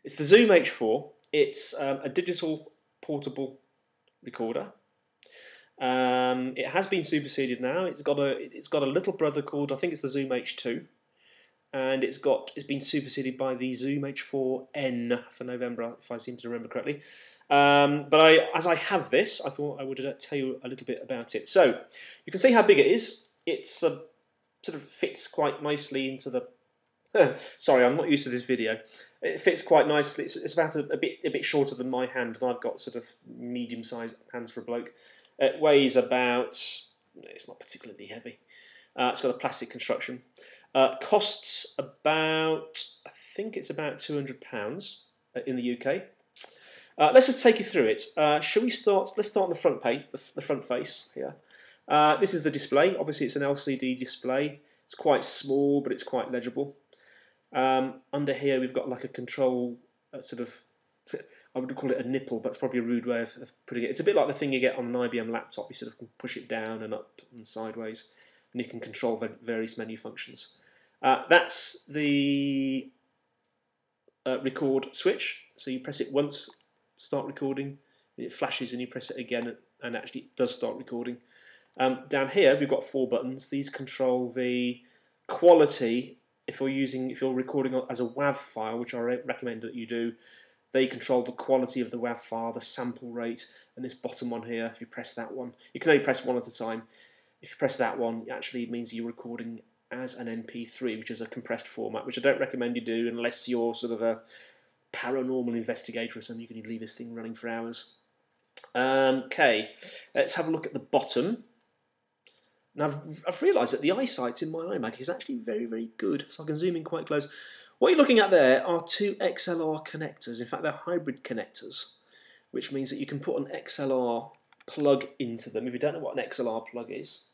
It's the Zoom H4. It's a digital portable recorder. It has been superseded now. It's got a little brother called, I think it's the Zoom H2, and it's been superseded by the Zoom H4N for November, if I seem to remember correctly. But as I have this, I thought I would tell you a little bit about it. So you can see how big it is. It's sort of fits quite nicely into the. Sorry, I'm not used to this video. It fits quite nicely. It's about a bit shorter than my hand, and I've got sort of medium-sized hands for a bloke. It weighs about. It's not particularly heavy. It's got a plastic construction. Costs about. I think it's about £200 in the UK. Let's just take you through it. Shall we start? Let's start on the front page, the front face here. This is the display. Obviously, it's an LCD display. It's quite small, but it's quite legible. Under here, we've got like a control sort of. I would call it a nipple, but it's probably a rude way of putting it. It's a bit like the thing you get on an IBM laptop. You sort of can push it down and up and sideways, and you can control various menu functions. That's the record switch. So you press it once, start recording, it flashes, and you press it again, and actually it does start recording. Down here, we've got 4 buttons. These control the quality. If you're recording as a WAV file, which I recommend that you do, they control the quality of the WAV file, the sample rate, and this bottom one here. If you press that one, you can only press one at a time. If you press that one, it actually means you're recording as an MP3, which is a compressed format, which I don't recommend you do unless you're sort of a paranormal investigator or something. You can leave this thing running for hours. Okay, let's have a look at the bottom. Now I've realised that the eyesight in my iMac is actually very, very good, so I can zoom in quite close. What you're looking at there are 2 XLR connectors. In fact, they're hybrid connectors, which means that you can put an XLR plug into them. If you don't know what an XLR plug is,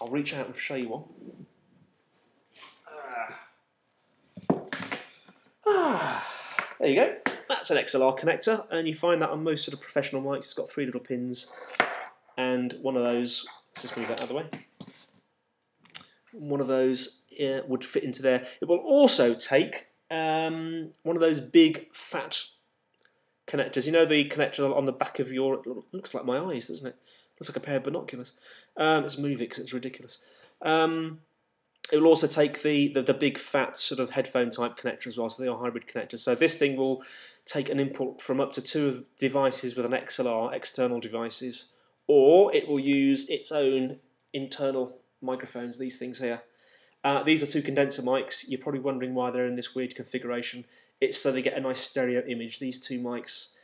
I'll reach out and show you one. There you go. That's an XLR connector, and you find that on most sort of professional mics. It's got 3 little pins, and one of those. Just move that out of the way. One of those would fit into there. It will also take one of those big fat connectors. You know the connector on the back of your. It looks like my eyes, doesn't it? Looks like a pair of binoculars. Let's move it because it's ridiculous. It will also take the big fat sort of headphone type connector as well, so they are hybrid connectors. So this thing will take an input from up to 2 devices with an XLR, external devices, or it will use its own internal microphones, these things here. These are 2 condenser mics. You're probably wondering why they're in this weird configuration. It's so they get a nice stereo image. These 2 mics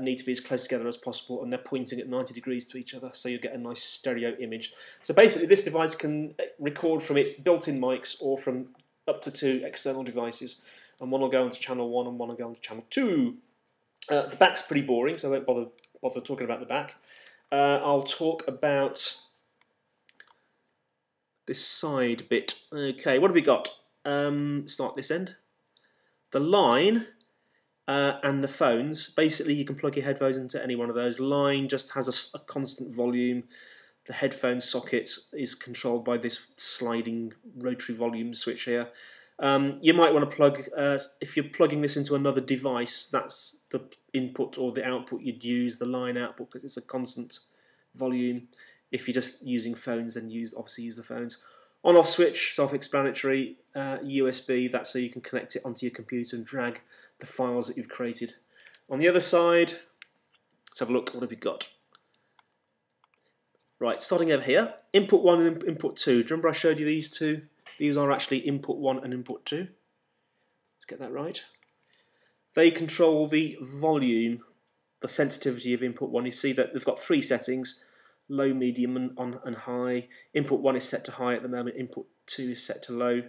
need to be as close together as possible, and they're pointing at 90 degrees to each other, so you get a nice stereo image. So basically this device can record from its built-in mics or from up to 2 external devices, and one will go onto channel 1 and one will go onto channel 2. The back's pretty boring, so I won't bother talking about the back. I'll talk about this side bit. Okay, what have we got? Start this end. The line and the phones. Basically, you can plug your headphones into any one of those. Line just has a constant volume. The headphone socket is controlled by this sliding rotary volume switch here. You might want to plug, if you're plugging this into another device, that's the input or the output you'd use, the line output, because it's a constant volume. If you're just using phones, then obviously use the phones. On-off switch, self-explanatory. USB, that's so you can connect it onto your computer and drag the files that you've created. On the other side, let's have a look. What have we got? Right, starting over here, input 1 and input 2. Do you remember I showed you these 2? These are actually input 1 and input 2. Let's get that right. They control the volume, the sensitivity of input 1. You see that they've got 3 settings: low, medium, and high. Input 1 is set to high at the moment. Input 2 is set to low.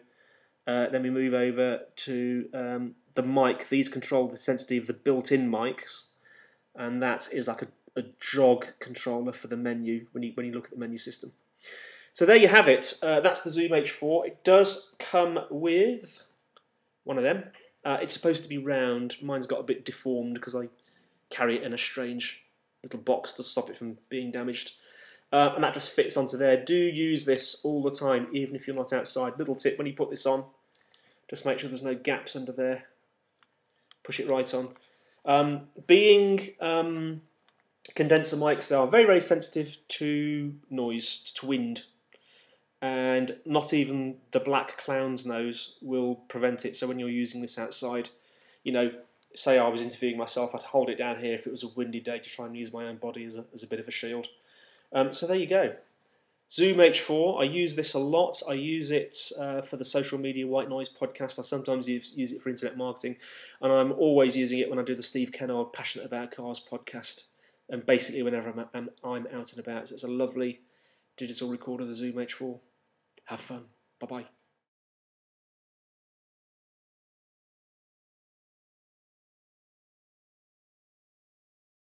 Then we move over to the mic. These control the sensitivity of the built-in mics, and that is like a jog controller for the menu when you look at the menu system. So there you have it. That's the Zoom H4. It does come with one of them. It's supposed to be round. Mine's got a bit deformed because I carry it in a strange little box to stop it from being damaged. And that just fits onto there. Do use this all the time, even if you're not outside. Little tip, when you put this on, just make sure there's no gaps under there. push it right on. Being condenser mics, they are very, very sensitive to noise, to wind, and not even the black clown's nose will prevent it. So when you're using this outside, you know, say I was interviewing myself, I'd hold it down here if it was a windy day to try and use my own body as a bit of a shield. So there you go. Zoom H4, I use this a lot. I use it for the Social Media White Noise podcast. I sometimes use it for internet marketing, and I'm always using it when I do the Steve Kennard Passionate About Cars podcast, and basically whenever I'm out and about. So it's a lovely digital recorder, the Zoom H4. Have fun. Bye-bye.